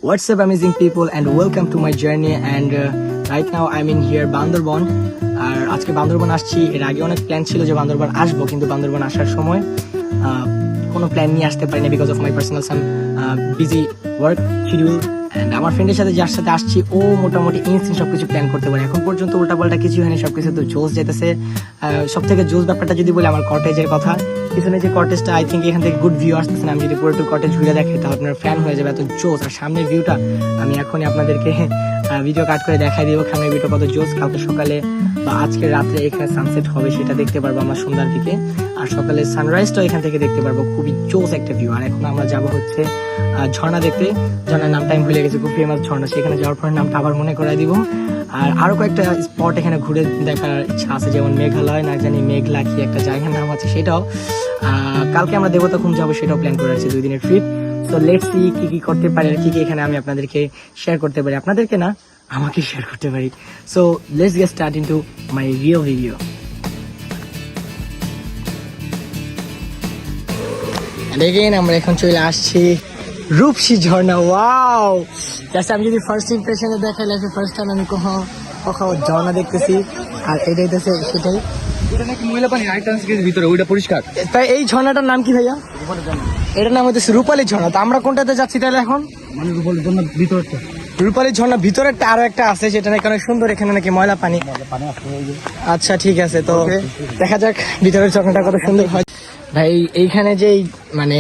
What's up amazing people and welcome to my journey and right now I'm in here Bandarban. আর আজকে বান্দরবন আসছি। এর আগে অনেক প্ল্যান ছিল যে বান্দরবন আসবো, কিন্তু বান্দরবন আসার সময় কোনো প্ল্যান নিয়ে আসতে পারিনি because of my personal some busy work schedule. And আমার ফ্রেন্ডের সাথে যার সাথে আসছি ও মোটামুটি ইনস্ট্যান্ট সবকিছু প্ল্যান করতে পারে। এখন পর্যন্ত উল্টাপাল্টা কিছু হয়নি, সবকিছু তো জোস যেতেছে। সব থেকে জোস ব্যাপারটা যদি বলি আমার কটেজের কথা, পিছনে যে কটেজটা আই থিঙ্ক এখান থেকে গুড ভিউ আসতেছে না। আমি যদি পুরো কটেজ ঘুরে দেখি তাহলে আপনার ফ্যান হয়ে যাবে, এত জোস। আর সামনের ভিউটা আমি এখনই আপনাদেরকে ভিডিও কাট করে দেখাই দিব, সামনের ভিউটা কত জোস। কালকে সকালে বা আজকে রাত্রে এখানে সানসেট হবে সেটা দেখতে পারবো আমরা সন্ধ্যার দিকে, আর সকালে সানরাইজটাও এখান থেকে দেখতে পারবো। খুবই জোস একটা ভিউ। আর এখন আমরা যাব হচ্ছে ঝর্ণা দেখতে। ঝর্ণার নামটা আমি ভুলে গেছি, খুব ফেমাস ঝর্ণা। সেখানে যাওয়ার পর নামটা আবার মনে করাই দিব। আর আরো কয়েকটা স্পট এখানে ঘুরে দেখার ইচ্ছা আছে, যেমন মেঘালয়, না জানি মেঘলা কি একটা জায়গার নাম আছে, সেটাও কালকে আমরা দেবতাখুম যাবো, সেটাও প্ল্যান করে আছে 2 দিনের ট্রিপ। তো লেটস সি কি কি করতে পারি আর কি কি এখানে আমি আপনাদেরকে শেয়ার করতে পারি, আপনাদেরকে না আমাকে শেয়ার করতে পারি। So let's get start into my real video. দেখেন আমরা এখন চলে আসছি রূপসী ঝর্ণা। ওয়াও, জাস্ট আমি যদি ফার্স্ট ইমপ্রেশনে দেখাই, লাইফে ফার্স্ট টাইম আমি কোথাও ঝর্ণা দেখতেছি। আর এটাই তো সেটাই, এটা নাকি ময়লা পানি আইটান্স গেছে ভিতরে, ওইটা পরিষ্কার। তাই এই ঝর্ণাটার নাম কি ভাইয়া? এটার নাম হচ্ছে রূপালী ঝর্ণা। তো আমরা কোনটাতে যাচ্ছি তাহলে এখন? মানে রূপালী ঝর্ণা ভিতরটা, রূপালী ঝর্ণা ভিতরে আরো একটা আছে, যেটা নাকি অনেক সুন্দর। এখানে নাকি ময়লা পানি। আচ্ছা ঠিক আছে, তো দেখা যাক ভিতরের ঝর্ণাটা কত সুন্দর হয়। ভাই এইখানে যে মানে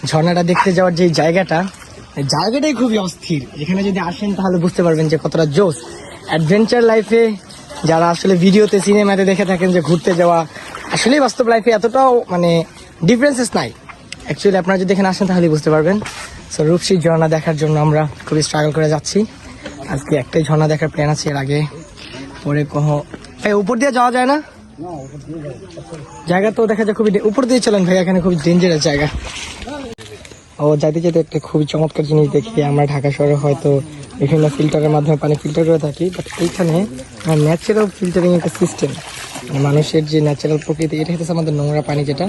ঝর্ণাটা দেখতে যাওয়ার যে জায়গাটাই খুবই অস্থির। এখানে যদি আসেন তাহলে বুঝতে পারবেন যে কতটা জোস। অ্যাডভেঞ্চার লাইফে যারা আসলে ভিডিওতে সিনেমাতে দেখে থাকেন যে ঘুরতে যাওয়া, আসলে বাস্তব লাইফে এতটাও মানে ডিফারেন্সেস নাই। অ্যাকচুয়ালি আপনারা যদি এখানে আসেন তাহলে বুঝতে পারবেন। সো রূপসী ঝর্ণা দেখার জন্য আমরা খুবই স্ট্রাগল করে যাচ্ছি। আজকে একটাই ঝর্ণা দেখার প্ল্যান আছে, এর আগে পরে উপর দিয়ে যাওয়া যায় না? জায়গা তো দেখা যায় খুবই উপর দিয়ে চলেন ভাই, এখানে খুবই ডেঞ্জারাস জায়গা। ও যাইতে যেতে একটা খুবই চমৎকার জিনিস দেখি। আমরা ঢাকা শহরে হয়তো বিভিন্ন ফিল্টারের মাধ্যমে পানি ফিল্টার করে থাকি, বাট এইখানে ন্যাচারাল ফিল্টারিং একটা সিস্টেম, মানে মানুষের যে ন্যাচারাল প্রকৃতি, এটা হচ্ছে আমাদের নোংরা পানি যেটা,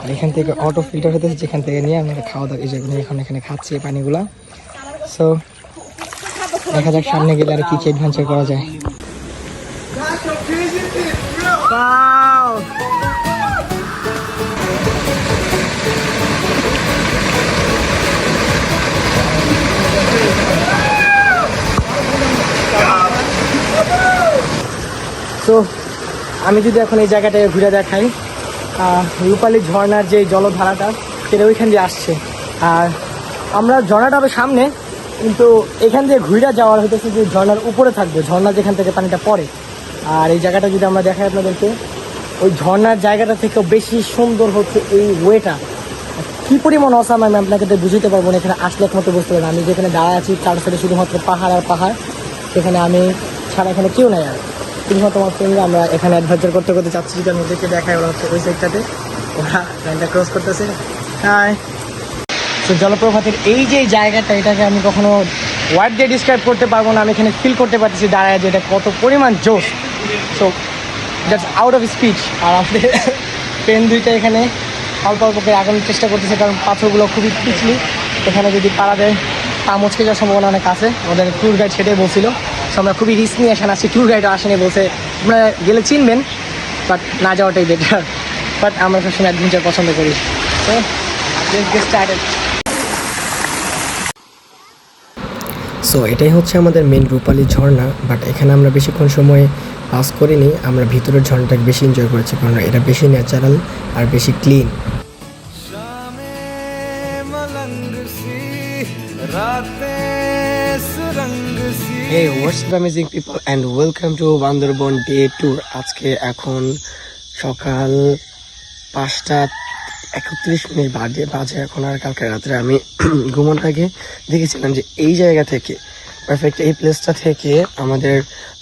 আর এখান থেকে অটো ফিল্টার হতেছে, যেখান থেকে নিয়ে আমরা খাওয়া দাওয়া এই যেগুলো এখন এখানে খাচ্ছি এই পানিগুলা। সো দেখা যাক সামনে গেলে আর কি কি অ্যাডভেঞ্চার করা যায়। তো আমি যদি এখন এই জায়গাটায় ঘুরে দেখাই, রূপালী ঝর্ণার যে জলধারাটা সেটা ওইখান দিয়ে আসছে। আর আমরা ঝর্ণাটা হবে সামনে, কিন্তু এখান দিয়ে ঘুরে যাওয়ার হইতেছে যে ঝর্ণার উপরে থাকবে, ঝর্ণা যেখান থেকে পানিটা পড়ে। আর এই জায়গাটা যদি আমরা দেখাই আপনাদেরকে, ওই ঝর্ণার জায়গাটা থেকেও বেশি সুন্দর হচ্ছে এই ওয়েটা। কি পরিমাণ অসাম আমি আপনাকে তো বুঝতে পারবো না, এখানে আসলে একমাত্র বুঝতে পারবো। আমি যেখানে দাঁড়ায় আছি চার সাইডে শুধুমাত্র পাহাড় আর পাহাড়, সেখানে আমি ছাড়া এখানে কেউ নাই। আর শুধুমাত্র আমার ফ্রেন্ডরা আমরা এখানে অ্যাডভেঞ্চার করতে করতে যাচ্ছি। যেটা আমি দেখে দেখাই, ওরা হচ্ছে ওই সাইডটাতে, ওরা লাইনটা ক্রস করতেছে। হাই, তো জলপ্রপাতের এই যে জায়গাটা, এটাকে আমি কখনো ওয়ার্ড দিয়ে ডিসক্রাইব করতে পারবো না। আমি এখানে ফিল করতে পারতেছি দাঁড়ায় যে এটা কত পরিমাণ জোশ। So that's out of speech. আর আমাদের ট্রেন দুইটা এখানে অল্প অল্প করে আগানোর চেষ্টা করতেছে, কারণ পাথরগুলো খুবই পিছলি। এখানে যদি পাড়া দেয় পা মুচকে যাওয়ার সম্ভাবনা অনেক আছে। আমাদের ট্যুর গাইড সেটাই বলছিল। সো আমরা খুবই রিস্ক নিয়ে এখানে আসছি। ট্যুর গাইডও আসেনি, বলছে আপনারা গেলে চিনবেন, বাট না যাওয়াটাই বেটার। বাট আমরা সবসময় অ্যাডভেঞ্চার পছন্দ করি। তো লেটস গেট স্টার্টেড। সো এটাই হচ্ছে আমাদের মেন রূপালী ঝর্ণা, বাট এখানে আমরা বেশিক্ষণ সময় পাস করিনি। আমরা ভিতরের ঝর্ণাটাকে বেশি এনজয় করেছি, কারণ এটা বেশি ন্যাচারাল আর বেশি clean. Hey, what's up amazing people and welcome to Bandarban day tour. আজকে এখন সকাল 5:31 বাজে এখন। আর কালকে রাত্রে আমি ঘুমানোর আগে দেখেছিলাম যে এই জায়গা থেকে পারফেক্ট এই প্লেসটা থেকে আমাদের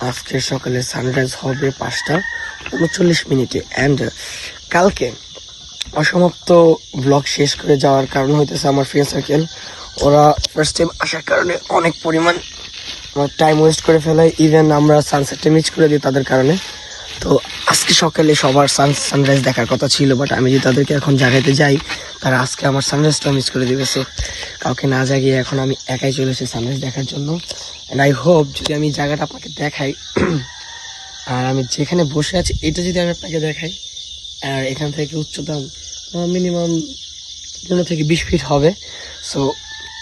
আজকে সকালে সানরাইজ হবে 5:39 অ্যান্ড কালকে অসমাপ্ত ব্লগ শেষ করে যাওয়ার কারণ হইতেছে আমার ফ্রেন্ড সার্কেল। ওরা ফার্স্ট টাইম আসার কারণে অনেক পরিমাণ টাইম ওয়েস্ট করে ফেলায়, ইভেন আমরা সানসেটটা মিস করে দিই তাদের কারণে। তো আজকে সকালে সবার সানরাইজ দেখার কথা ছিল, বাট আমি যদি তাদেরকে এখন জাগাইতে যাই তারা আজকে আমার সানরাইজটা মিস করে দিবে। সো কাউকে না জাগিয়ে এখন আমি একাই চলে এসেছি সানরাইজ দেখার জন্য। অ্যান্ড আই হোপ যদি আমি জায়গাটা আপনাকে দেখাই, আর আমি যেখানে বসে আছি এটা যদি আমি আপনাকে দেখাই, আর এখান থেকে উচ্চতা মিনিমাম 15 থেকে 20 ফিট হবে। সো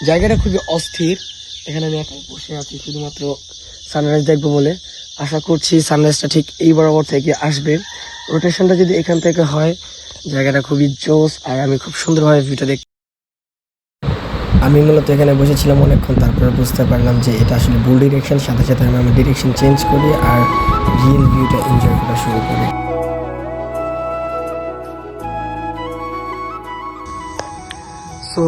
জায়গাটা খুবই অস্থির। এখানে আমি একাই বসে আছি শুধুমাত্র সানরাইজ দেখবো বলে। আশা করছি সানরাইজটা ঠিক এই বরাবর থেকে আসবে। রোটেশনটা যদি এখান থেকে হয়, জায়গাটা খুবই জোস, আর আমি খুব সুন্দরভাবে ভিউটা দেখি। আমি মূলত এখানে বসেছিলাম অনেকক্ষণ, তারপরে বুঝতে পারলাম যে এটা আসলে ভুল ডিরেকশন। সাথে সাথে আমি ডিরেকশন চেঞ্জ করি আর রিয়েল ভিউটা এনজয় করা শুরু করি। সো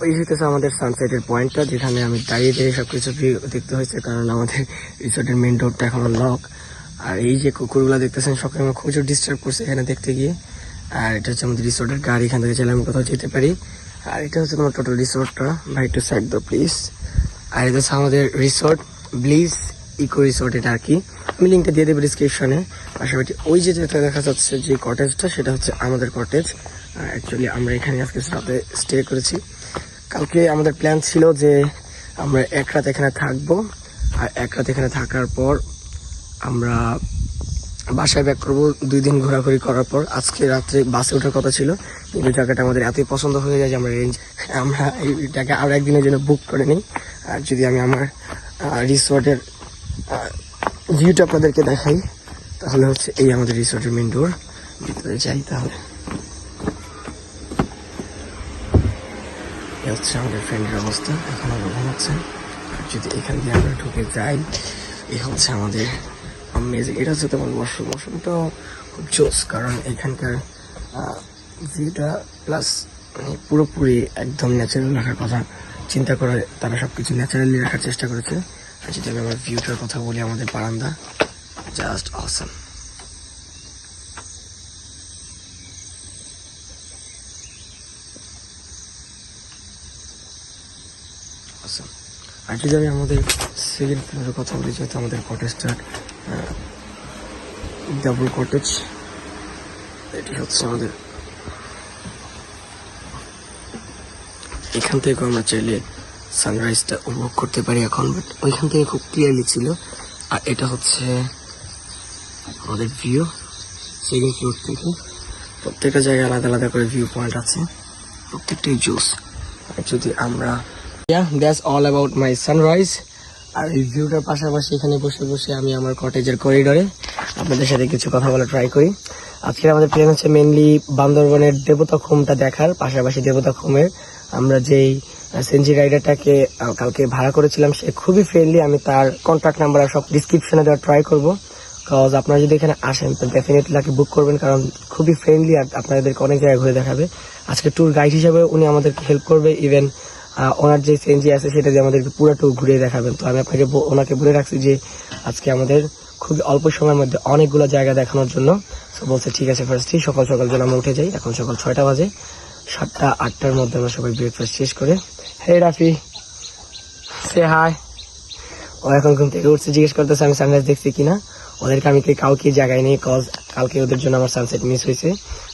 এই হইতেছে আমাদের সানসেটের পয়েন্টটা, যেখানে আমি দাঁড়িয়ে দাঁড়িয়ে সব কিছু ভিউ দেখতে হয়েছে, কারণ আমাদের রিসোর্টের মেন ডোরটা এখনো লক। আর এই যে কুকুরগুলো দেখতেছেন সবকে আমার খুব ডিস্টার্ব করছে এখানে দেখতে গিয়ে। আর এটা হচ্ছে আমাদের রিসোর্টের গাড়ি, এখান থেকে চাইলে আমি কোথাও যেতে পারি। আর এটা হচ্ছে তোমার টোটাল রিসোর্টটা। ভাই একটু সাইড দাও প্লিজ। আর এটা হচ্ছে আমাদের রিসোর্ট, ব্লিস ইকো রিসোর্ট এটা আর কি। আমি লিঙ্কটা দিয়ে দেবো ডিসক্রিপশনে। পাশাপাশি ওই যে যেটা দেখা যাচ্ছে যে কটেজটা, সেটা হচ্ছে আমাদের কটেজ। অ্যাকচুয়ালি আমরা এখানে আজকে রাতে স্টে করেছি। কালকে আমাদের প্ল্যান ছিল যে আমরা এক রাত এখানে থাকবো, আর এক রাত এখানে থাকার পর আমরা বাসায় ব্যাক করবো। 2 দিন ঘোরাঘুরি করার পর আজকে রাত্রে বাসে ওঠার কথা ছিল, কিন্তু জায়গাটা আমাদের এতই পছন্দ হয়ে যায় যে আমরা এইটাকে আরও একদিনের জন্য বুক করে নিই। আর যদি আমি আমার রিসোর্টের ভিউটা আপনাদেরকে দেখাই, তাহলে হচ্ছে এই আমাদের রিসোর্টের মেন ডোর। ভিতরে যাই তাহলে, এই হচ্ছে আমাদের ফ্রেন্ডের অবস্থা, এখন আমরা ঘুমাচ্ছেন। আর যদি এখান দিয়ে আমরা ঢুকে যাই, এই হচ্ছে আমাদের আমেজিং। এটা হচ্ছে তোমার ওয়াশরুমটা খুব জোস, কারণ এখানকার ভিউটা প্লাস মানে পুরোপুরি একদম ন্যাচারাল রাখার কথা চিন্তা করে তারা সব কিছু ন্যাচারালি রাখার চেষ্টা করেছে। আর যদি আমি আমার ভিউটার কথা বলি, আমাদের বারান্দা জাস্ট অসাম। আর যদি আমি আমাদের সেকেন্ড ফ্লোরের কথা বলি, যেহেতু আমাদের কটেজটা ডাবল কটেজ, এটি হচ্ছে আমাদের। এখান থেকে আমরা চাইলে সানরাইজটা উপভোগ করতে পারি এখন, বাট ওইখান থেকে খুব ক্লিয়ারলি ছিল। আর এটা হচ্ছে আমাদের ভিউ সেকেন্ড ফ্লোর থেকে। প্রত্যেকটা জায়গায় আলাদা আলাদা করে ভিউ পয়েন্ট আছে, প্রত্যেকটাই জোস। আর যদি আমরা that's all about my sunrise. আর এই ভিউটার পাশাপাশি এখানে বসে বসে আমি আমার কটেজের করিডোরে আপনাদের সাথে কিছু কথা বলা ট্রাই করি। আজকে আমাদের প্ল্যান হচ্ছে মেনলি বান্দরবনের দেবতা খুমটা দেখার, পাশাপাশি দেবতা খুমের আমরা যেই সেনজি রাইডারটাকে কালকে ভাড়া করেছিলাম, সে খুবই ফ্রেন্ডলি। আমি তার কন্ট্যাক্ট নাম্বার আর সব ডিসক্রিপশনে দেওয়ার ট্রাই করবো। কজ আপনারা যদি এখানে আসেন তো ডেফিনেটলি তাকে বুক করবেন, কারণ খুবই ফ্রেন্ডলি আর আপনাদেরকে অনেক জায়গায় ঘুরে দেখাবে। আজকে ট্যুর গাইড হিসেবে উনি আমাদেরকে হেল্প করবে। ইভেন ওনার যে সিএনজি আছে সেটা দিয়ে আমাদেরকে পুরো ট্যুর ঘুরিয়ে দেখাবেন। তো আমি আপনাকে ওনাকে বলে রাখছি যে আজকে আমাদের খুবই অল্প সময়ের মধ্যে অনেকগুলো জায়গা দেখানোর জন্য। তো বলছে ঠিক আছে, ফার্স্টই সকাল সকাল যেন আমরা উঠে যাই। এখন সকাল 6টা বাজে, 7টা 8টার মধ্যে আমরা সবাই ব্রেকফাস্ট শেষ করে। হে রাফি, সে হাই। ও এখন ঘুম থেকে উঠছে, জিজ্ঞেস করতেছে আমি সানরাইজ দেখছি কিনা। ওদেরকে আমি কাউকে জায়গায় নেই, কজ কালকে ওদের জন্য আমার সানসেট মিস হয়েছে।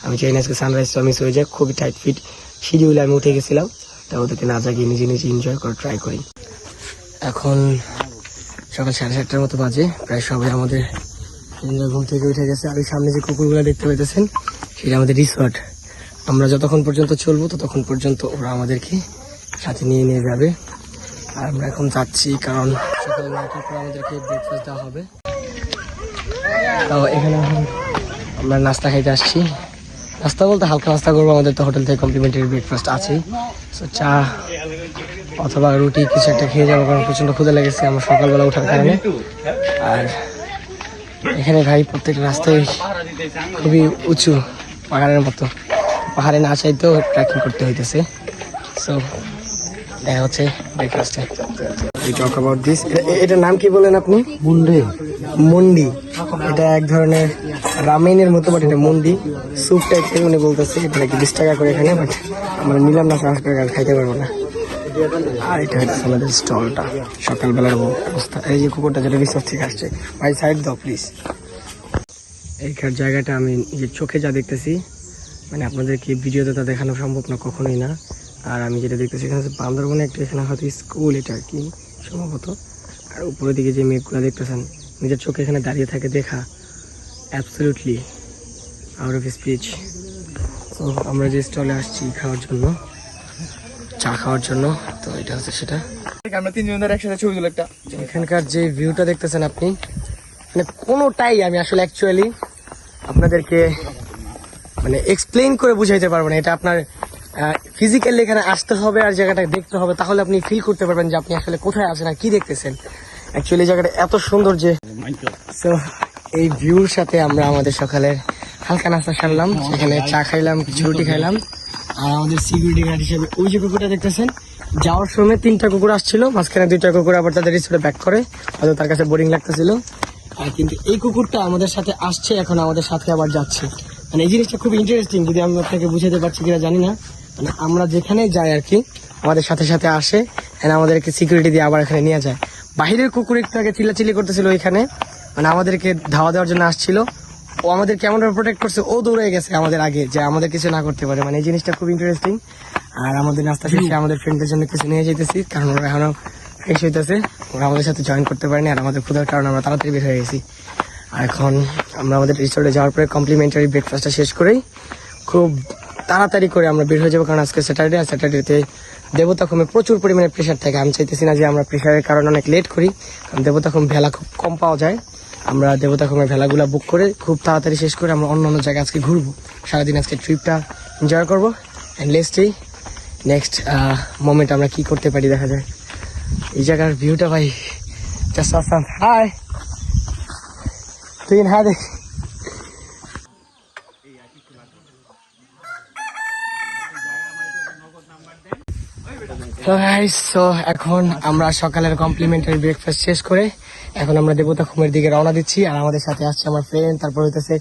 আমি চাই না আজকে সানরাইজটা মিস হয়ে যায়। খুবই টাইট ফিট শিডিউলে আমি উঠে গেছিলাম, তা ওদেরকে না জাগিয়ে নিজে নিজে এনজয় করার ট্রাই করি। এখন সকাল 7:30টার মতো বাজে, প্রায় সবাই আমাদের ঘুম থেকে উঠে গেছে। আর ওই সামনে যে কুকুরগুলো দেখতে পাইতেছেন সেটা আমাদের রিসোর্ট। আমরা যতক্ষণ পর্যন্ত চলবো ততক্ষণ পর্যন্ত ওরা আমাদেরকে সাথে নিয়ে নিয়ে যাবে। আর আমরা এখন যাচ্ছি, কারণ সকাল 9টার পর আমাদেরকে ব্রেকফাস্ট দেওয়া হবে। তো এখানে আমরা নাস্তা খাইতে আসছি। নাস্তা বলতে হালকা নাস্তা করবো, আমাদের তো হোটেল থেকে কমপ্লিমেন্টারি ব্রেকফাস্ট আছেই। সো চা অথবা রুটি কিছু একটা খেয়ে যাবো, কারণ প্রচণ্ড ক্ষুধা লেগেছে আমার সকালবেলা ওঠার কারণে। আর এখানে ভাই প্রত্যেকটা রাস্তায় খুবই উঁচু, পাহাড়ের মতো। পাহাড়ে না চাইতেও ট্রেকিং করতে হইতেছে। সো দেখা হচ্ছে ব্রেকফাস্টে। টক অ্যাবাউট দিস, এটার নাম কি বলেন আপনি? মুন্ডি। এটা এক ধরনের রামেনের মতো, বাট এটা মুন্ডি স্যুপ টাইপের। উনি বলতেছে এটা নাকি 20 টাকা করে এখানে, বাট আমরা নিলাম না, 5 টাকা খাইতে পারবো না। আর এটা হচ্ছে আমাদের স্টলটা, সকালবেলার অবস্থা। এই যে কুকুরটা যেটা রিসোর্ট থেকে আসছে, ভাই সাইড দাও প্লিজ। এইখান জায়গাটা আমি নিজের চোখে যা দেখতেছি মানে আপনাদেরকে ভিডিওতে তা দেখানো সম্ভব না, কখনোই না। আর আমি যেটা দেখতেছি এখানে হচ্ছে বান্দরবনে একটা, এখানে হয়তো স্কুল এটা আর কি সম্ভবত। আর উপরের দিকে যে মেঘগুলো দেখতেছেন, নিজের চোখে এখানে দাঁড়িয়ে থাকে দেখা অ্যাবসলিউটলি আউট অফ স্পিচ। তো আমরা যে স্টলে আসছি খাওয়ার জন্য, চা খাওয়ার জন্য, তো এটা হচ্ছে সেটা। আমরা তিনজন ধরে একসাথে ছবি তুলে একটা। এখানকার যে ভিউটা দেখতেছেন আপনি, মানে কোনোটাই আমি আসলে অ্যাকচুয়ালি আপনাদেরকে মানে এক্সপ্লেইন করে বুঝাইতে পারবো না। এটা আপনার ফিজিক্যালি এখানে আসতে হবে আর জায়গাটা দেখতে হবে, তাহলে আপনি ফিল করতে পারবেন যে আপনি আসলে কোথায় আছেন আর কি দেখতেছেন। অ্যাকচুয়ালি জায়গাটা এত সুন্দর যে, সো এই ভিউর সাথে আমরা আমাদের সকালের হালকা নাস্তা সারলাম, সেখানে চা খাইলাম, কিছু রুটি খাইলাম। আর আমাদের সিকিউরিটি গার্ড হিসেবে ওই যে কুকুরটা দেখতেছেন, যাওয়ার সময় 3টা কুকুর আসছিল, মাঝখানে 2টা কুকুর আবার তাদের রিসোর্টে ব্যাক করে, হয়তো তার কাছে বোরিং লাগতেছিল। আর কিন্তু এই কুকুরটা আমাদের সাথে আসছে, এখন আমাদের সাথে আবার যাচ্ছে। মানে এই জিনিসটা খুব ইন্টারেস্টিং, যদি আমি আপনাকে বুঝাতে পারছি কিনা জানি না। মানে আমরা যেখানে যাই আর কি, আমাদের সাথে সাথে আসে, and আমাদেরকে সিকিউরিটি দিয়ে আবার এখানে নিয়ে যায়। বাহিরের কুকুর একটু আগে চিল্লাচিল্লি করতেছিল ওইখানে, মানে আমাদেরকে ধাওয়া দেওয়ার জন্য আসছিল। ও আমাদের কেমন প্রোটেক্ট করছে, ও দৌড়ে গেছে আমাদের আগে, যে আমাদের কিছু না করতে পারে। মানে এই জিনিসটা খুব ইন্টারেস্টিং। আর আমাদের নাস্তা শেষে আমাদের ফ্রেন্ডদের জন্য কিছু নিয়ে যেতেছি, কারণ ওরা এখনো ফ্রেশ হইতেছে, ওরা আমাদের সাথে জয়েন করতে পারেনি। আর আমাদের ক্ষুধার কারণে আমরা তাড়াতাড়ি বের হয়ে গেছি। আর এখন আমরা আমাদের রিসোর্টে যাওয়ার পরে কমপ্লিমেন্টারি ব্রেকফাস্টটা শেষ করেই খুব তাড়াতাড়ি করে আমরা বের হয়ে যাবো, কারণ আজকে স্যাটারডে। আর স্যাটারডেতে দেবতাখুমে প্রচুর পরিমাণে প্রেশার থাকে। আমি চাইতেছি না যে আমরা প্রেশারের কারণে অনেক লেট করি, কারণ দেবতাখুম ভেলা খুব কম পাওয়া যায়। আমরা দেবতাখুমের ভেলাগুলো বুক করে খুব তাড়াতাড়ি শেষ করে আমরা অন্য অন্য জায়গায় আজকে ঘুরবো, সারাদিন আজকে ট্রিপটা এনজয় করবো। অ্যান্ড লেস্টেই নেক্সট মোমেন্ট আমরা কি করতে পারি দেখা যায়। এই জায়গার ভিউটা ভাই জাস্ট অসাম। হাই তুই হ্যাঁ দেখ, সো এখন আমরা সকালের কমপ্লিমেন্টারি ব্রেকফাস্ট শেষ করে এখন আমরা দেবতাখুমের দিকে রওনা দিচ্ছি। আর আমাদের সাথে আসছে আমার ফ্রেন্ড, তারপর হইতেছে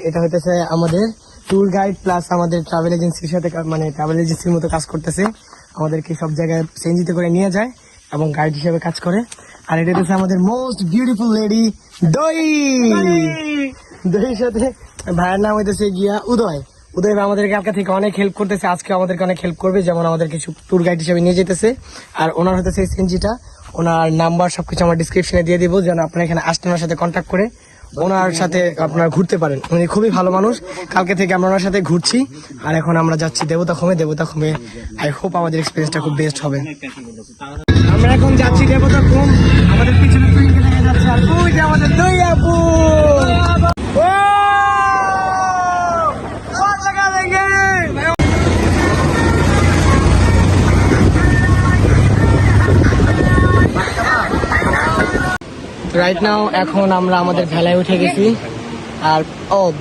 এটা হইতেছে আমাদের ট্যুর গাইড প্লাস আমাদের ট্রাভেল এজেন্সির সাথে, মানে ট্রাভেল এজেন্সির মতো কাজ করতেছে, আমাদেরকে সব জায়গায় সেঞ্জিতে করে নিয়ে যায় এবং গাইড হিসেবে কাজ করে। আর এটা হচ্ছে আমাদের মোস্ট বিউটিফুল লেডি দই। দইয়ের সাথে ভাইয়ের নাম হইতেছে গিয়া উদয়। উদয় ভাই আমাদেরকে কালকে থেকে অনেক হেল্প করতেছে, আজকে আমাদেরকে অনেক হেল্প করবে, যেমন আমাদের কিছু ট্যুর গাইড হিসেবে নিয়ে যেতেছে। আর ওনার হইতেছে সেঞ্জিটা, ওনার নাম্বার সবকিছু আমার ডিসক্রিপশনে দিয়ে দিব, যেন আপনারা এখানে আসতে ওনার সাথে কন্ট্যাক্ট করে ওনার সাথে আপনারা ঘুরতে পারেন। উনি খুবই ভালো মানুষ। কালকে থেকে আমরা ওনার সাথে ঘুরছি। আর এখন আমরা যাচ্ছি দেবতাখুমে। দেবতাখুমে আই হোপ আমাদের এক্সপিরিয়েন্সটা খুব বেস্ট হবে। আমরা এখন যাচ্ছি দেবতাখুম, আমাদের পিছনে টুইঙ্কেল দেখা যাচ্ছে, আর ওই যে আমাদের দই আপু। রাইট নাও এখন আমরা আমাদের ভেলায় উঠে গেছি। আর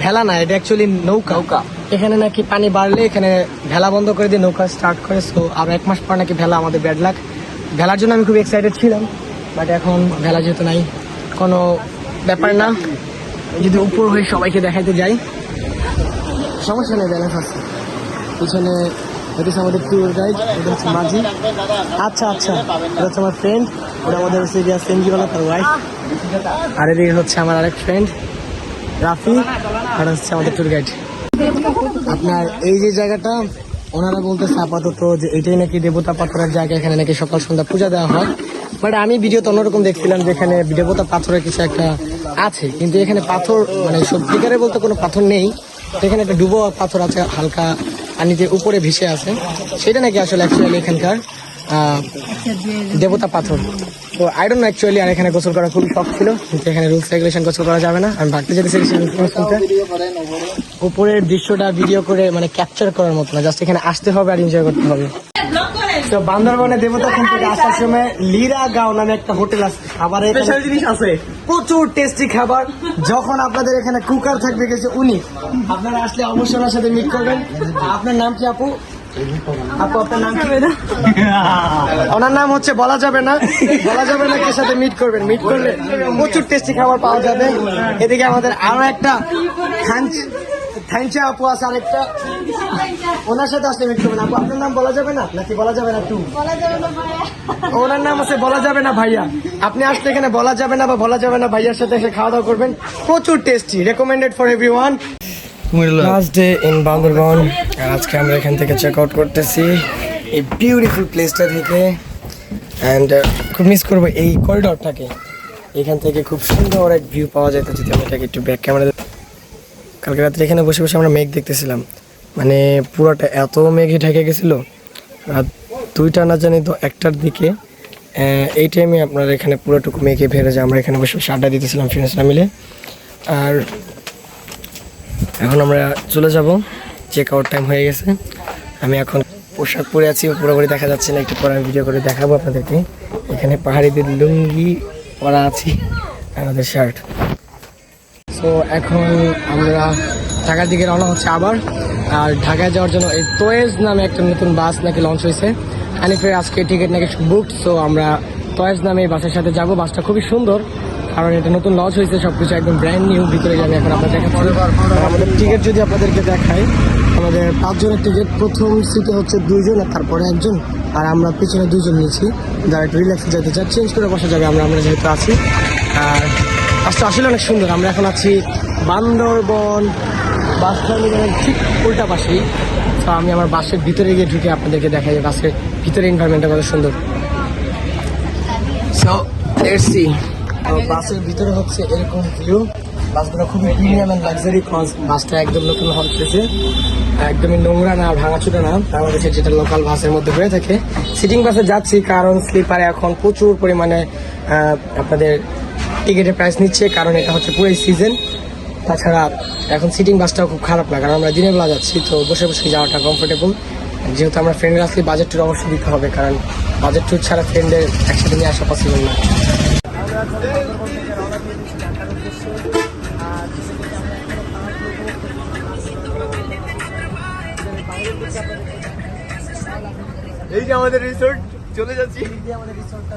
ভেলা না, এটা অ্যাকচুয়ালি নৌকা। এখানে নাকি পানি বাড়লে এখানে ভেলা বন্ধ করে দিয়ে নৌকা স্টার্ট করে। সো আর 1 মাস পর নাকি ভেলা, আমাদের ব্যাড লাক। ভেলার জন্য আমি খুব এক্সাইটেড ছিলাম, বাট এখন ভেলা যেহেতু নাই, কোনো ব্যাপার না। যদি উপর হয়ে সবাইকে দেখাইতে যাই সমস্যা নেই, ব্যালেন্স আছে। পিছনে এটা হচ্ছে আমাদের ট্যুর গাইড, এটা হচ্ছে মাঝি। আচ্ছা এটা হচ্ছে আমার ফ্রেন্ড, ওটা আমাদের হচ্ছে গিয়া সেঞ্জিওয়ালা, তার ওয়াইফ। আর এদিকে হচ্ছে আমার আরেক ফ্রেন্ড রাফি, আর হচ্ছে আমাদের ট্যুর গাইড। আপনার এই যে জায়গাটা ওনারা বলতেছে আপাতত যে এটাই নাকি দেবতা পাথরের জায়গা, এখানে নাকি সকাল সন্ধ্যা পূজা দেওয়া হয়। বাট আমি ভিডিওতে অন্যরকম দেখছিলাম যে এখানে দেবতা পাথরের কিছু একটা আছে, কিন্তু এখানে পাথর মানে সত্যিকারে বলতে কোনো পাথর নেই। এখানে একটা ডুবো পাথর আছে, হালকা পানিতে উপরে ভেসে আছে, সেটা নাকি আসলে অ্যাকচুয়ালি এখানকার দেবতা পাথর। তো আই ডোন্ট নো অ্যাকচুয়ালি। আর এখানে গোসল করা খুবই শখ ছিল, কিন্তু এখানে রুলস রেগুলেশন গোসল করা যাবে না। আমি ভাবতে যেতেছি উপরের দৃশ্যটা ভিডিও করে মানে ক্যাপচার করার মতো না, জাস্ট এখানে আসতে হবে আর এনজয় করতে হবে। তো বান্দরবনে দেবতাখুম থেকে আসার সময় লিরা গাঁও নামে একটা হোটেল আছে, খাবারের স্পেশাল জিনিস আছে, প্রচুর টেস্টি খাবার। যখন আপনাদের এখানে কুকার থাকবে কিছু উনি, আপনারা আসলে অবশ্যই ওনার সাথে মিট করবেন। আপনার নাম কি আপু? আপু আপনার নাম কি? ওনার নাম হচ্ছে বলা যাবে না কে সাথে মিট করবেন। মিট করলে প্রচুর টেস্টি খাবার পাওয়া যাবে। এদিকে আমাদের আরো একটা থ্যাংক আপু আছে আরেকটা, ওনার সাথে আসলে মিট করবেন। আপু আপনার নাম বলা যাবে না নাকি বলা যাবে না? ওনার নাম আছে বলা যাবে না ভাইয়া। আপনি আসলে এখানে বলা যাবে না বা বলা যাবে না ভাইয়ার সাথে এসে খাওয়া দাওয়া করবেন, প্রচুর tasty, recommended for everyone. Last day in Bandarban, আর আজকে আমরা এখান থেকে চেক আউট করতেছি এই বিউটিফুল প্লেসটা থেকে। অ্যান্ড খুব মিস করবো এই করিডরটাকে। এখান থেকে খুব সুন্দর এক ভিউ পাওয়া যেত যদি আমি এটাকে একটু ব্যাক ক্যামেরা। কালকে রাত্রে এখানে বসে বসে আমরা মেঘ দেখতেছিলাম, মানে পুরোটা এত মেঘে ঢেকে গেছিলো। রাত 2টা না জানি তো 1টার দিকে এই টাইমে আপনার এখানে পুরোটুকু মেঘে ভেড়ে যায়। আমরা এখানে বসে বসে আড্ডা দিতেছিলাম ফ্রেন্ডসরা মিলে। আর এখন আমরা চলে যাব, চেক আউট টাইম হয়ে গেছে। আমি এখন পোশাক পরে আছি, পুরোপুরি দেখা যাচ্ছে না, একটু পরে ভিডিও করে দেখাবো আপনাদেরকে। এখানে পাহাড়িদের লুঙ্গি পরা আছি, আমাদের শার্ট। সো এখন আমরা ঢাকার দিকে রওনা হচ্ছে আবার। আর ঢাকায় যাওয়ার জন্য এই তোয়েজ নামে একটা নতুন বাস নাকি লঞ্চ হয়েছে। হানিফের আজকে টিকিট নাকি বুকড। সো আমরা তোয়েজ নামে এই বাসের সাথে যাব। বাসটা খুবই সুন্দর, কারণ এটা নতুন লঞ্চ হয়েছে, সবকিছু একদম ব্র্যান্ড নিউ। ভিতরে আমি এখন আপনাদের দেখাচ্ছি। আমাদের টিকিট যদি আপনাদেরকে দেখাই, আমাদের 5 জনের টিকিট। প্রথম সিটে হচ্ছে 2 জন আর তারপরে 1 জন, আর আমরা পিছনে 2 জন নিয়েছি যারা একটু রিল্যাক্সে যেতে চাই, চেঞ্জ করে বসা যাবে। আমরা যেহেতু আছি, আর বাসটা আসলে অনেক সুন্দর। আমরা এখন আছি বান্দরবন বাস টার্মিনালের ঠিক উল্টা পাশেই। তো আমি আমার বাসের ভিতরে গিয়ে ঢুকে আপনাদেরকে দেখাই যে বাসের ভিতরে এনভায়রনমেন্টটা কত সুন্দর। So let's see. বাসের ভিতরে হচ্ছে এরকম ভিউ। বাসগুলো খুবই প্রিমিয়াম অ্যান্ড লাক্সারি, কজ বাসটা একদম নতুন হচ্ছে, একদমই নোংরা না, ভাঙাচুরা না, বাংলাদেশের যেটা লোকাল বাসের মধ্যে হয়ে থাকে। সিটিং বাসে যাচ্ছি কারণ স্লিপারে এখন প্রচুর পরিমাণে আপনাদের টিকিটের প্রাইস নিচ্ছে, কারণ এটা হচ্ছে পুরো সিজন। তাছাড়া এখন সিটিং বাসটাও খুব খারাপ না, কারণ আমরা দিনের বেলা যাচ্ছি, তো বসে বসে যাওয়াটা কমফোর্টেবল। যেহেতু আমরা ফ্রেন্ডরা আসলে বাজেট ট্যুর অবশ্যই দিতে হবে, কারণ বাজেট ট্যুর ছাড়া ফ্রেন্ডদের একসাথে নিয়ে আসা পসিবল না। এই যে আমাদের রিসোর্ট, চলে যাচ্ছি। আমাদের রিসোর্টটা